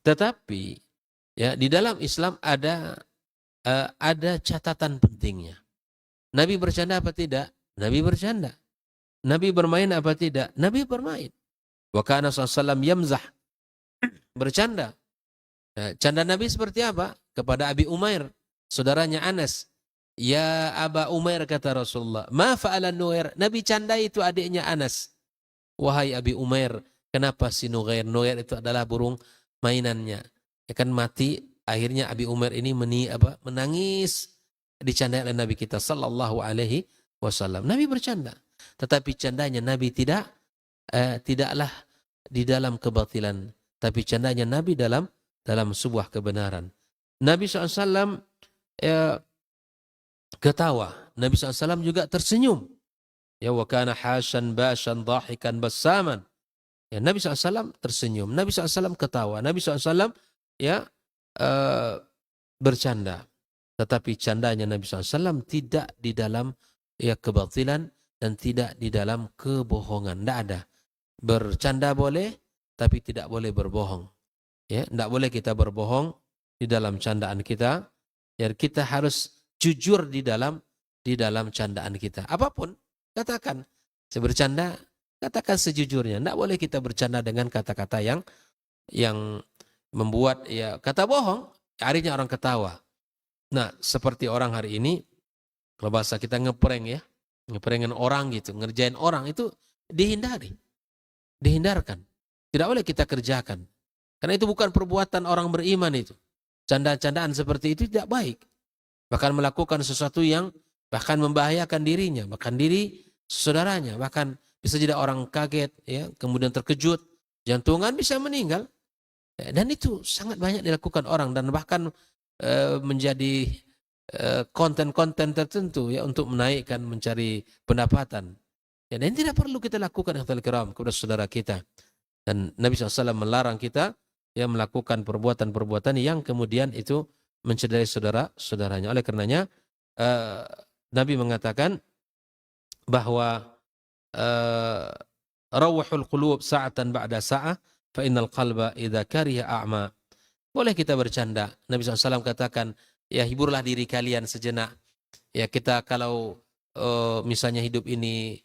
Tetapi, ya, di dalam Islam ada catatan pentingnya. Nabi bercanda apa tidak? Nabi bercanda. Nabi bermain apa tidak? Nabi bermain. Wa kana sallallahu yamzah, bercanda. Canda Nabi seperti apa? Kepada Abi Umair, saudaranya Anas. Ya Aba Umair, kata Rasulullah, ma fa'ala Nuhair, Nabi candai itu adiknya Anas. Wahai Abi Umair, kenapa si Nuhair? Nuhair itu adalah burung mainannya. Ya kan mati, akhirnya Abi Umair ini menangis, dicandai oleh Nabi kita sallallahu alaihi wasallam. Nabi bercanda, tetapi candanya Nabi tidaklah di dalam kebatilan, tapi candanya Nabi dalam sebuah kebenaran. Nabi SAW ketawa, Nabi SAW juga tersenyum. Ya, wa kana hasan bashan dhahikan bassaman. Ya, Nabi SAW tersenyum, Nabi SAW ketawa, Nabi SAW, ya, bercanda. Tetapi candanya Nabi SAW tidak di dalam, ya, kebatilan, dan tidak di dalam kebohongan. Tidak ada. Bercanda boleh, tapi tidak boleh berbohong. Ya, tidak boleh kita berbohong di dalam candaan kita. Ya, kita harus jujur di dalam candaan kita. Apapun, katakan. Saya bercanda, katakan sejujurnya. Tidak boleh kita bercanda dengan kata-kata yang membuat ya kata bohong. Akhirnya orang ketawa. Nah, seperti orang hari ini, kalau bahasa kita ngeprank ya, ngeprengin orang gitu, ngerjain orang itu dihindari, dihindarkan. Tidak boleh kita kerjakan. Karena itu bukan perbuatan orang beriman itu. Canda-candaan seperti itu tidak baik. Bahkan melakukan sesuatu yang bahkan membahayakan dirinya, bahkan diri saudaranya, bahkan bisa jadi orang kaget, ya, kemudian terkejut, jantungan bisa meninggal. Dan itu sangat banyak dilakukan orang dan bahkan menjadi konten-konten tertentu ya untuk menaikkan, mencari pendapatan. Ya, dan tidak perlu kita lakukan ikhwal kiram kepada saudara kita. Dan Nabi SAW melarang kita ya melakukan perbuatan-perbuatan yang kemudian itu mencederai saudara-saudaranya. Oleh karenanya Nabi mengatakan bahwa rawahul qulub sa'atan ba'da sa'ah fa innal qalba idza kariha a'ma. Boleh kita bercanda. Nabi SAW katakan, ya hiburlah diri kalian sejenak. Ya kita kalau misalnya hidup ini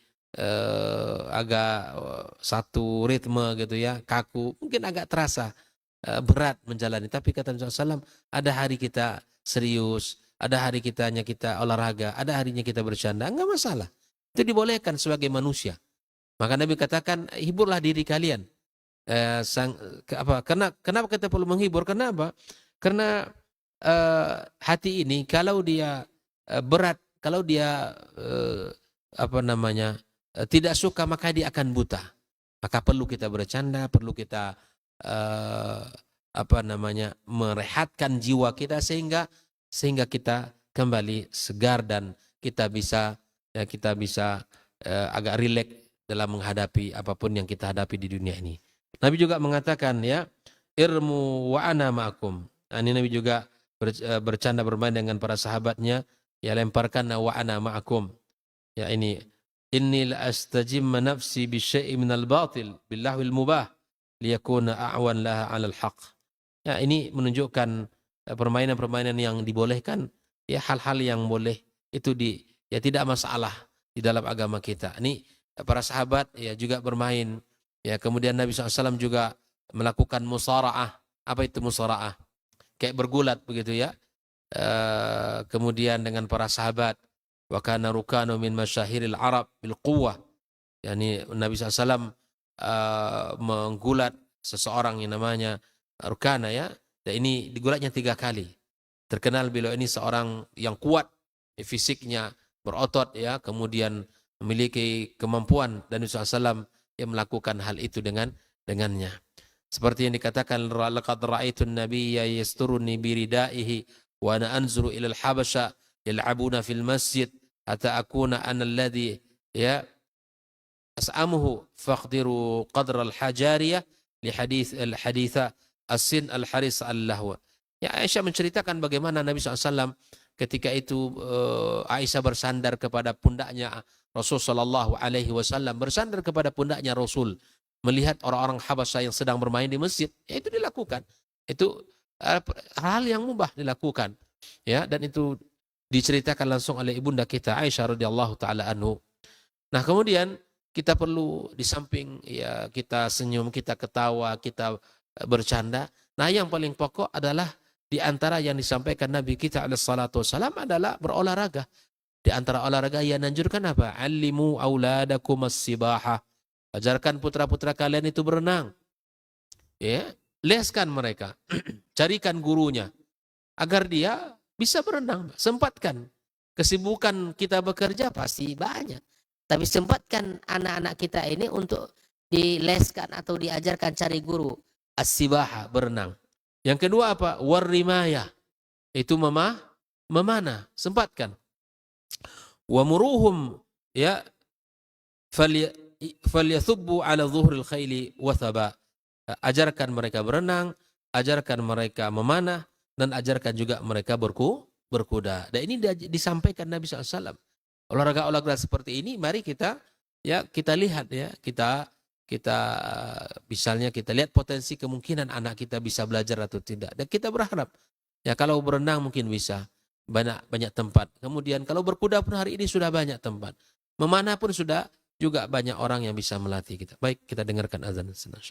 agak satu ritme gitu ya, kaku, mungkin agak terasa berat menjalani. Tapi kata Nabi SAW, ada hari kita serius, ada hari kita olahraga, ada harinya kita bercanda, enggak masalah. Itu dibolehkan sebagai manusia. Maka Nabi katakan, hiburlah diri kalian. Kenapa kita perlu menghibur? Kenapa? Karena hati ini kalau dia berat, kalau dia tidak suka, maka dia akan buta. Maka perlu kita bercanda, perlu kita merehatkan jiwa kita sehingga kita kembali segar dan kita bisa agak rileks dalam menghadapi apapun yang kita hadapi di dunia ini. Nabi juga mengatakan ya, irmu wa ana ma'akum. Ini Nabi juga bercanda bermain dengan para sahabatnya, ya lemparkan wa ana ma'akum. Ya ini, inni la astajimma nafsi bi syai'in minal batil billahwil mubah liyakuna a'wan laha 'alal haq. Ya ini menunjukkan permainan-permainan yang dibolehkan, ya hal-hal yang boleh itu ya tidak masalah di dalam agama kita. Ini para sahabat ya juga bermain. Ya kemudian Nabi SAW juga melakukan musara'ah. Apa itu musara'ah? Kayak bergulat begitu ya. Kemudian dengan para sahabat, wa kana rukanu min masyahiril Arab bil quwwah. Yani Nabi SAW menggulat seseorang yang namanya Rukana ya. Dan ini digulatnya 3 kali. Terkenal beliau ini seorang yang kuat, fisiknya berotot ya, kemudian memiliki kemampuan, dan Nabi SAW yang melakukan hal itu dengannya. Seperti yang dikatakan, laqad ra'aitun nabiyya yasturuni biridaihi wa ana anzuru ila al-habasha yal'abuna fil masjid hatta akuna ana alladhi ya as'amuhu faqdiru qadra al-hajariyah li haditha as-sin al-haris al-lahwa. Ya Aisyah menceritakan bagaimana Nabi SAW ketika itu Aisyah bersandar kepada pundaknya Rasul Shallallahu Alaihi Wasallam, bersandar kepada pundaknya Rasul, melihat orang-orang Habasyah yang sedang bermain di masjid, ya itu dilakukan. Itu hal yang mubah dilakukan, ya, dan itu diceritakan langsung oleh ibunda kita Aisyah radhiyallahu taala anhu. Nah kemudian kita perlu di samping ya kita senyum, kita ketawa, kita bercanda. Nah yang paling pokok adalah di antara yang disampaikan Nabi kita alaihi salatu wasallam adalah berolahraga. Di antara olahraga yang anjurkan apa? Allimu auladakum as-sibaha. Ajarkan putra-putra kalian itu berenang. Ya, leskan mereka. Carikan gurunya agar dia bisa berenang. Sempatkan. Kesibukan kita bekerja pasti banyak. Tapi sempatkan anak-anak kita ini untuk dileskan atau diajarkan cari guru. As-sibaha, berenang. Yang kedua apa? Warrimaya. Itu memanah. Sempatkan. Wa muruhum ya falyasubbu ala zuhril khayli wathaba. Ajarkan mereka berenang, ajarkan mereka memanah, dan ajarkan juga mereka berkuda. Dan ini disampaikan Nabi SAW. Olahraga-olahraga seperti ini mari kita lihat ya, kita misalnya kita lihat potensi kemungkinan anak kita bisa belajar atau tidak, dan kita berharap ya kalau berenang mungkin bisa banyak tempat. Kemudian kalau berkuda pun hari ini sudah banyak tempat. Memanah pun sudah juga banyak orang yang bisa melatih kita. Baik, kita dengarkan azan sebentar.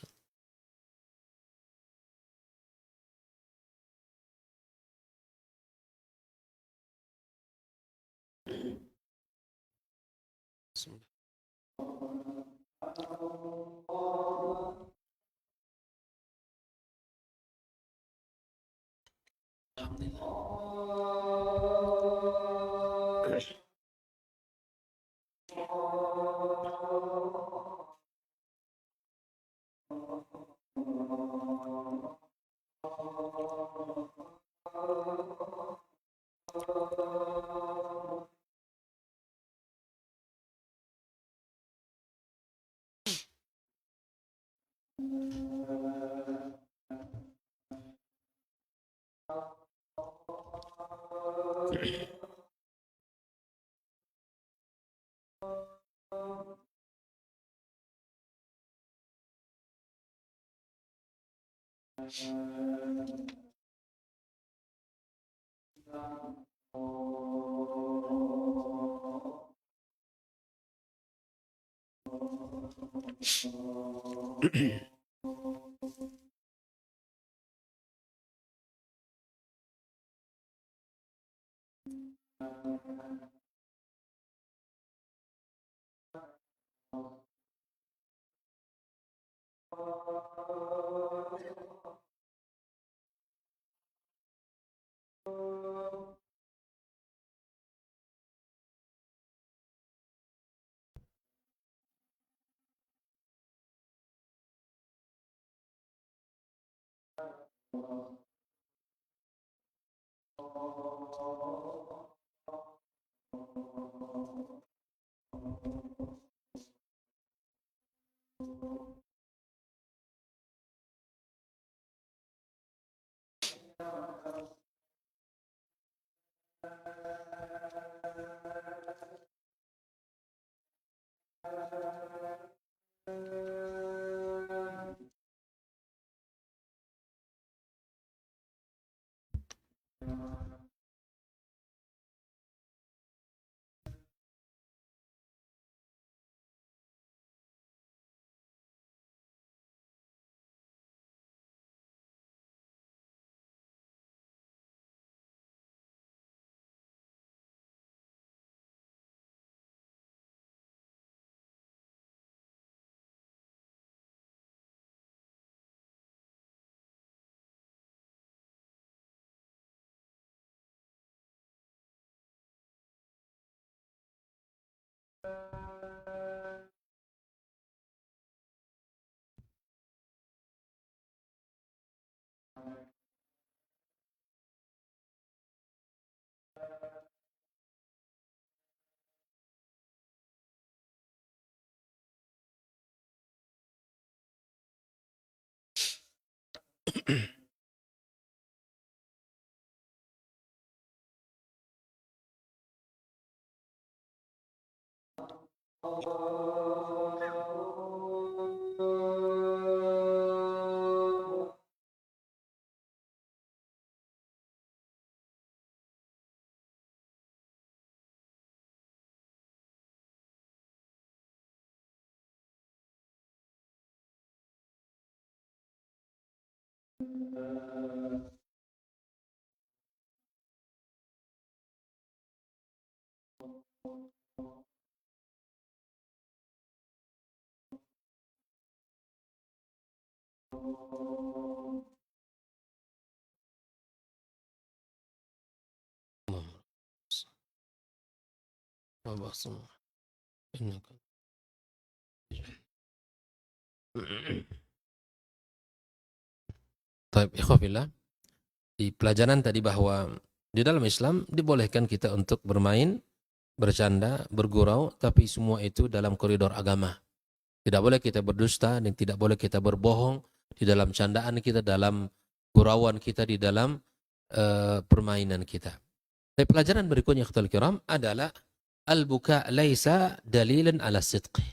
Taib ikhwafillah, di pelajaran tadi bahwa di dalam Islam dibolehkan kita untuk bermain, bercanda, bergurau, tapi semua itu dalam koridor agama. Tidak boleh kita berdusta dan tidak boleh kita berbohong di dalam candaan kita, dalam gurauan kita, di dalam permainan kita. Tapi pelajaran berikutnya ikhwatul kiram adalah al-buka laisa dalilan ala sidqi.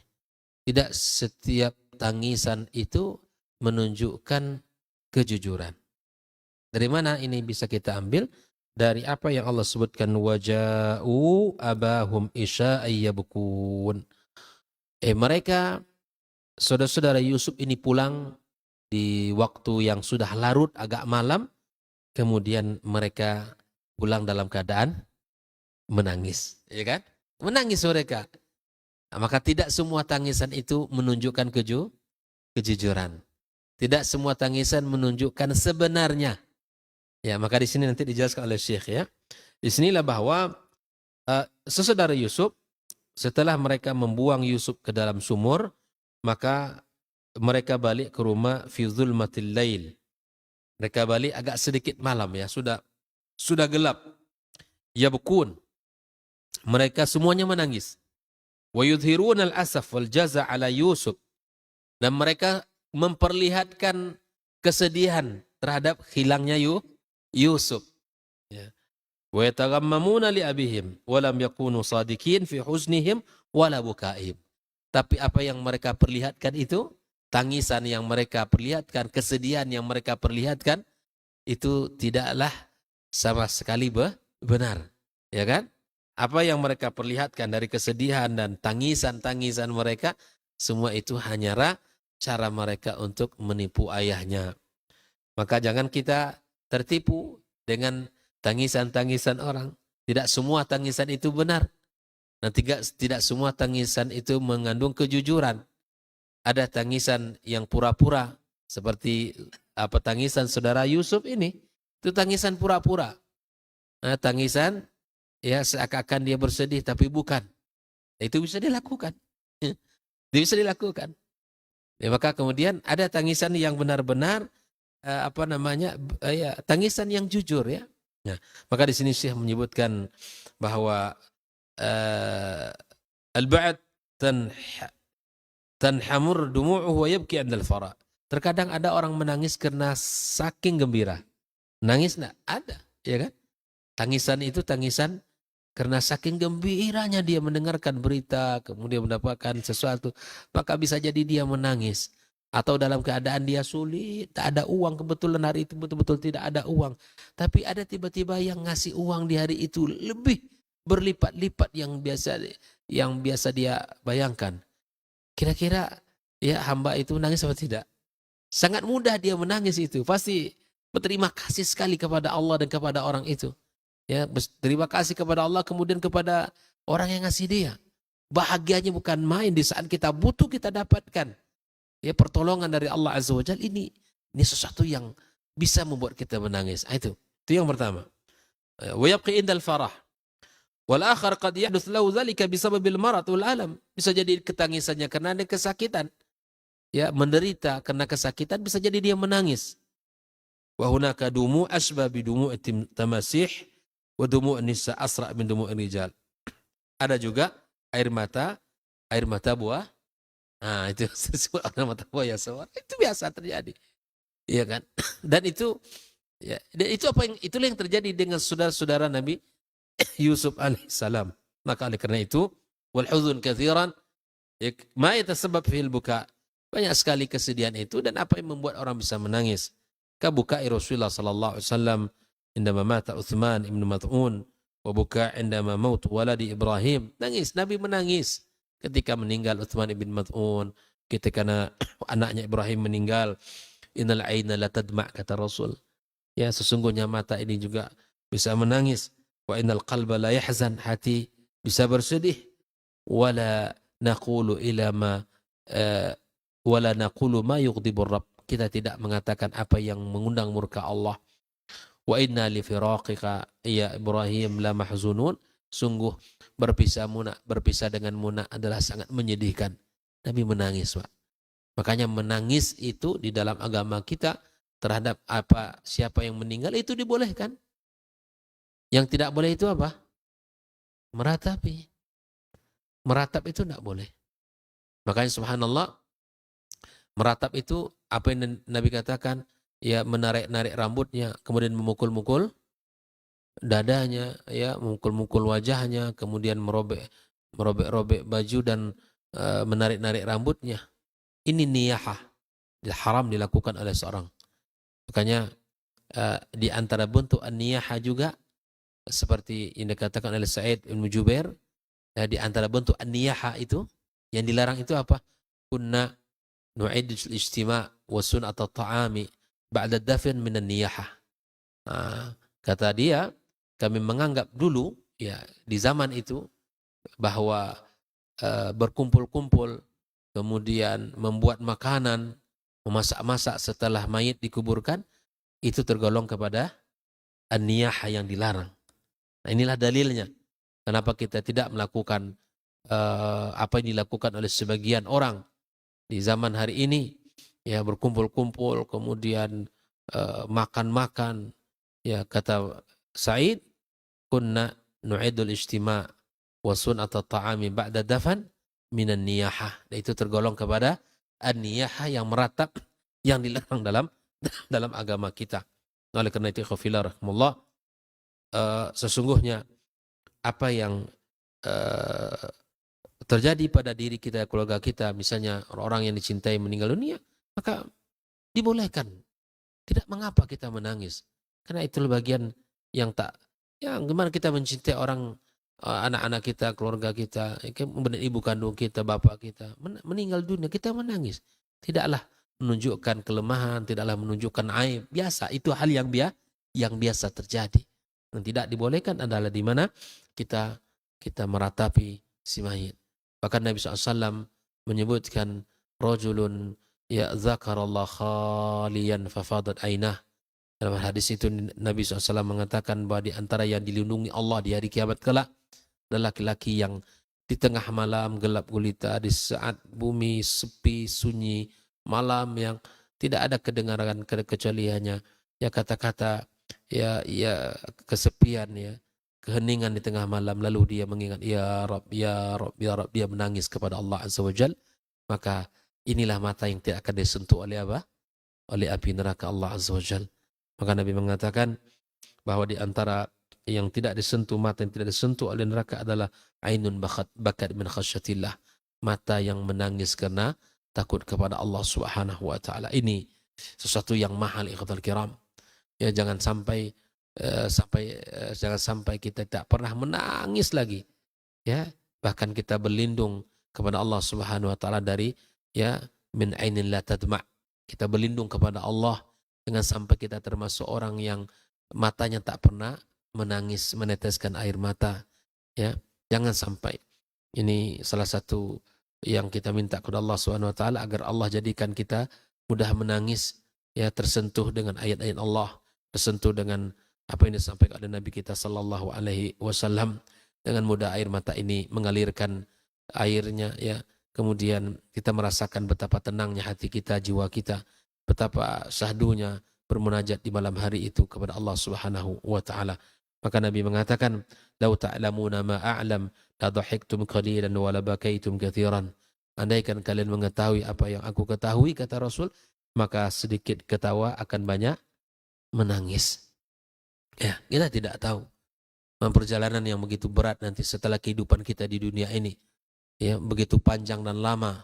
Tidak setiap tangisan itu menunjukkan kejujuran. Dari mana ini bisa kita ambil? Dari apa yang Allah sebutkan, waja'u abahum isya'ayyabukun. Mereka, saudara-saudara Yusuf ini pulang di waktu yang sudah larut, agak malam. Kemudian mereka pulang dalam keadaan menangis. Ya kan? Menangis mereka. Maka tidak semua tangisan itu menunjukkan kejujuran. Tidak semua tangisan menunjukkan sebenarnya. Ya, maka di sini nanti dijelaskan oleh Syekh ya. Di sinilah bahwa saudara Yusuf setelah mereka membuang Yusuf ke dalam sumur, maka mereka balik ke rumah fi zulmatil lail. Mereka balik agak sedikit malam ya, sudah gelap. Yabkun. Mereka semuanya menangis. Wa yudhiruna al-asaf wal jaza' ala Yusuf. Dan mereka memperlihatkan kesedihan terhadap hilangnya Yusuf. Ya. Wa yataghammamuna li abihim wa lam yakunu sadiqin fi huznihim wala bukaihim. Tapi apa yang mereka perlihatkan itu, tangisan yang mereka perlihatkan, kesedihan yang mereka perlihatkan, itu tidaklah sama sekali benar. Ya kan? Apa yang mereka perlihatkan dari kesedihan dan tangisan-tangisan mereka, semua itu hanyalah cara mereka untuk menipu ayahnya. Maka jangan kita tertipu dengan tangisan-tangisan orang. Tidak semua tangisan itu benar. Dan tidak semua tangisan itu mengandung kejujuran. Ada tangisan yang pura-pura. Seperti tangisan saudara Yusuf ini. Itu tangisan pura-pura. Nah, tangisan ya seakan-akan dia bersedih tapi bukan. Itu bisa dilakukan. Itu bisa dilakukan. Ya, maka kemudian ada tangisan yang benar-benar tangisan yang jujur ya. Nah, maka di sini Syekh menyebutkan bahwa al-ba'd tanhamur dumu'uhu wa yabki 'inda al-fara. Terkadang ada orang menangis karena saking gembira. Nangis enggak? Ada, ya kan? Tangisan itu tangisan karena saking gembiranya dia mendengarkan berita, kemudian mendapatkan sesuatu, maka bisa jadi dia menangis. Atau dalam keadaan dia sulit, tak ada uang, kebetulan hari itu betul-betul tidak ada uang. Tapi ada tiba-tiba yang ngasih uang di hari itu lebih berlipat-lipat yang biasa dia bayangkan. Kira-kira ya hamba itu menangis atau tidak? Sangat mudah dia menangis itu. Pasti berterima kasih sekali kepada Allah dan kepada orang itu. Ya, terima kasih kepada Allah kemudian kepada orang yang ngasih dia. Bahagianya bukan main, di saat kita butuh kita dapatkan. Ya, pertolongan dari Allah Azza wa Jalla ini sesuatu yang bisa membuat kita menangis. Itu yang pertama. Wa yabqi indal farah. Wal akhar qad yahduts lahu dzalika bisababil marad wal alam. Bisa jadi ketangisannya karena ada kesakitan. Ya, menderita karena kesakitan, bisa jadi dia menangis. Wa hunaka dumu asba bi dumu'i tamasih wa dumu'un nisa asra min dumu'ir rijal. Ada juga air mata buah. Nah, itu disebut air mata buah ya semua. Itu biasa terjadi. Iya kan? Dan itu itulah yang terjadi dengan saudara-saudara Nabi Yusuf alaihissalam. Maka oleh karena itu, wal huzun katsiran ma yatasabab fil buka. Banyak sekali kesedihan itu, dan apa yang membuat orang bisa menangis. Kabukai Rasulullah sallallahu alaihi wasallam indama mata Uthman ibn Mat'un wa buka indama maut waladi Ibrahim. Nangis, Nabi menangis ketika meninggal Uthman ibn Mat'un, ketika anaknya Ibrahim meninggal. Innal aina la tadma' kata Rasul. Ya, sesungguhnya mata ini juga bisa menangis. Wa innal qalba la yahzan, hati bisa bersedih. Wala naqulu ma yughdibur Rabb. Kita tidak mengatakan apa yang mengundang murka Allah. Wa inna li firaqika ya Ibrahim la mahzunun. Sungguh berpisah dengan Muna adalah sangat menyedihkan. Nabi menangis, Pak. Makanya menangis itu di dalam agama kita terhadap siapa yang meninggal itu dibolehkan. Yang tidak boleh itu apa? Meratapi. Meratap itu tidak boleh. Makanya subhanallah, meratap itu apa yang Nabi katakan, ya menarik-narik rambutnya, kemudian memukul-mukul dadanya, ya, memukul-mukul wajahnya, kemudian merobek-robek baju dan menarik-narik rambutnya. Ini niyahah, haram dilakukan oleh seorang. Makanya di antara bentuk an-niyahah juga seperti yang dikatakan oleh Sa'id bin Jubair, di antara bentuk an-niyahah itu yang dilarang itu apa? Kunna nu'idul ijtima' wa sun'at at-ta'ami ba'da dafn min an-niyahah. Kata dia, kami menganggap dulu ya di zaman itu bahwa berkumpul-kumpul, kemudian membuat makanan, memasak-masak setelah mayit dikuburkan, itu tergolong kepada an-niyahah yang dilarang. Nah, inilah dalilnya. Kenapa kita tidak melakukan apa yang dilakukan oleh sebagian orang di zaman hari ini, ya, berkumpul-kumpul, kemudian makan-makan. Ya, kata Sa'id, kunna nu'idul ijtima' wa sun'at at-ta'ami ba'da dafan minan niyahah. Dan itu tergolong kepada an-niyahah yang meratap, yang dilarang dalam agama kita. Oleh karena itu, khafila rahimullah, sesungguhnya apa yang terjadi pada diri kita, keluarga kita, misalnya orang yang dicintai meninggal dunia, maka dibolehkan. Tidak mengapa kita menangis. Karena itu bagian yang gimana kita mencintai orang, anak-anak kita, keluarga kita, ibu kandung kita, bapak kita, meninggal dunia, kita menangis. Tidaklah menunjukkan kelemahan, tidaklah menunjukkan aib. Biasa, itu hal yang biasa terjadi. Yang tidak dibolehkan adalah di mana kita meratapi si mayit. Bahkan Nabi SAW menyebutkan rajulun ya zakarallah khaliyan fafadat ainah. Dalam hadis itu Nabi SAW mengatakan bahwa di antara yang dilindungi Allah di hari kiamat kelak adalah laki-laki yang di tengah malam gelap gulita, di saat bumi sepi sunyi, malam yang tidak ada kedengaran kecuali hanya ya kata-kata, ya kesepian, ya keheningan di tengah malam, lalu dia mengingat ya Rabb, ya Rabb, ya Rabb, dia menangis kepada Allah Azza wa Jal. Maka inilah mata yang tidak akan disentuh oleh apa? Oleh api neraka Allah Azza wa Jal. Maka Nabi mengatakan bahwa di antara yang tidak disentuh, mata yang tidak disentuh oleh neraka adalah ainun bakat min khasyatillah, mata yang menangis karena takut kepada Allah Subhanahu wa taala. Ini sesuatu yang mahal, ikhwatal kiram. Ya, jangan sampai kita tidak pernah menangis lagi. Ya, bahkan kita berlindung kepada Allah Subhanahu wa taala dari ya min ainin la tadma'. Kita berlindung kepada Allah dengan sampai kita termasuk orang yang matanya tak pernah menangis, meneteskan air mata. Ya, jangan sampai. Ini salah satu yang kita minta kepada Allah Subhanahu wa taala agar Allah jadikan kita mudah menangis, ya, tersentuh dengan ayat-ayat Allah, tersentuh dengan apa yang disampaikan oleh Nabi kita sallallahu alaihi wasallam. Dengan mudah air mata ini mengalirkan airnya, ya. Kemudian kita merasakan betapa tenangnya hati kita, jiwa kita, betapa syahdunya bermunajat di malam hari itu kepada Allah Subhanahu wa taala. Maka Nabi mengatakan, "Lau ta'lamuna ma a'lam, la dhahiktum qalilan wa la bakaitum katsiran." Andaikan kalian mengetahui apa yang aku ketahui, kata Rasul, maka sedikit ketawa akan banyak menangis. Ya, kita tidak tahu perjalanan yang begitu berat nanti setelah kehidupan kita di dunia ini. Ya, begitu panjang dan lama.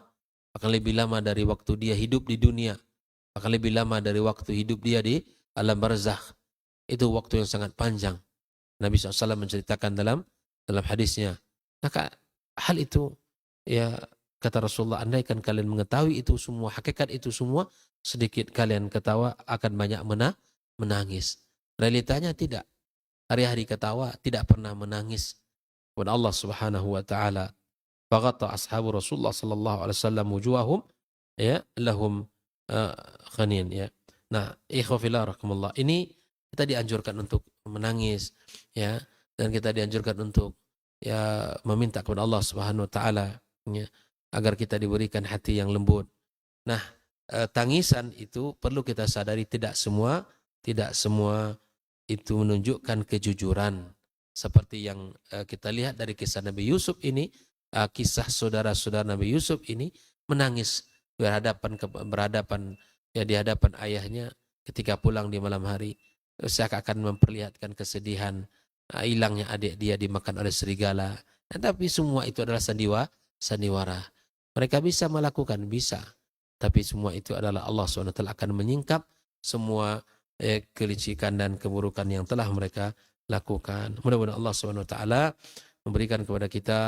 Akan lebih lama dari waktu dia hidup di dunia. Akan lebih lama dari waktu hidup dia di alam barzakh. Itu waktu yang sangat panjang. Nabi SAW menceritakan dalam hadisnya. Maka hal itu, ya, kata Rasulullah, andaikan kalian mengetahui itu semua, hakikat itu semua, sedikit kalian ketawa akan banyak menangis. Realitanya tidak. Hari-hari ketawa tidak pernah menangis kepada Allah Subhanahu wa taala. Faghatta ashabu Rasulullah sallallahu alaihi wasallam wujuhahum, ya, lahum khanin, ya. Nah, ikhwafillah rahimakumullah, ini kita dianjurkan untuk menangis, ya, dan kita dianjurkan untuk ya meminta kepada Allah Subhanahu wa taala, ya, agar kita diberikan hati yang lembut. Nah, tangisan itu perlu kita sadari tidak semua itu menunjukkan kejujuran. Seperti yang kita lihat dari kisah Nabi Yusuf ini, kisah saudara-saudara Nabi Yusuf ini menangis berhadapan ya di hadapan ayahnya ketika pulang di malam hari, seakan memperlihatkan kesedihan hilangnya adik dia dimakan oleh serigala. Tapi semua itu adalah sandiwara. Mereka bisa melakukan, bisa. Tapi semua itu adalah Allah SWT akan menyingkap semua kelicikan dan keburukan yang telah mereka lakukan. Mudah-mudahan Allah SWT memberikan kepada kita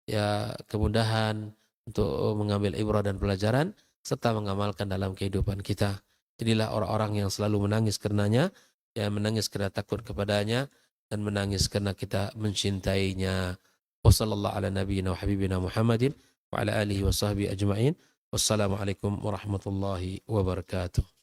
ya kemudahan untuk mengambil ibrah dan pelajaran serta mengamalkan dalam kehidupan kita. Jadilah orang-orang yang selalu menangis karenanya, ya menangis karena takut kepadanya dan menangis karena kita mencintainya. Wassallallahu ala nabiyyina wa habibina Muhammadin wa ala alihi wa sahbihi ajma'in. Wassalamualaikum warahmatullahi wabarakatuh.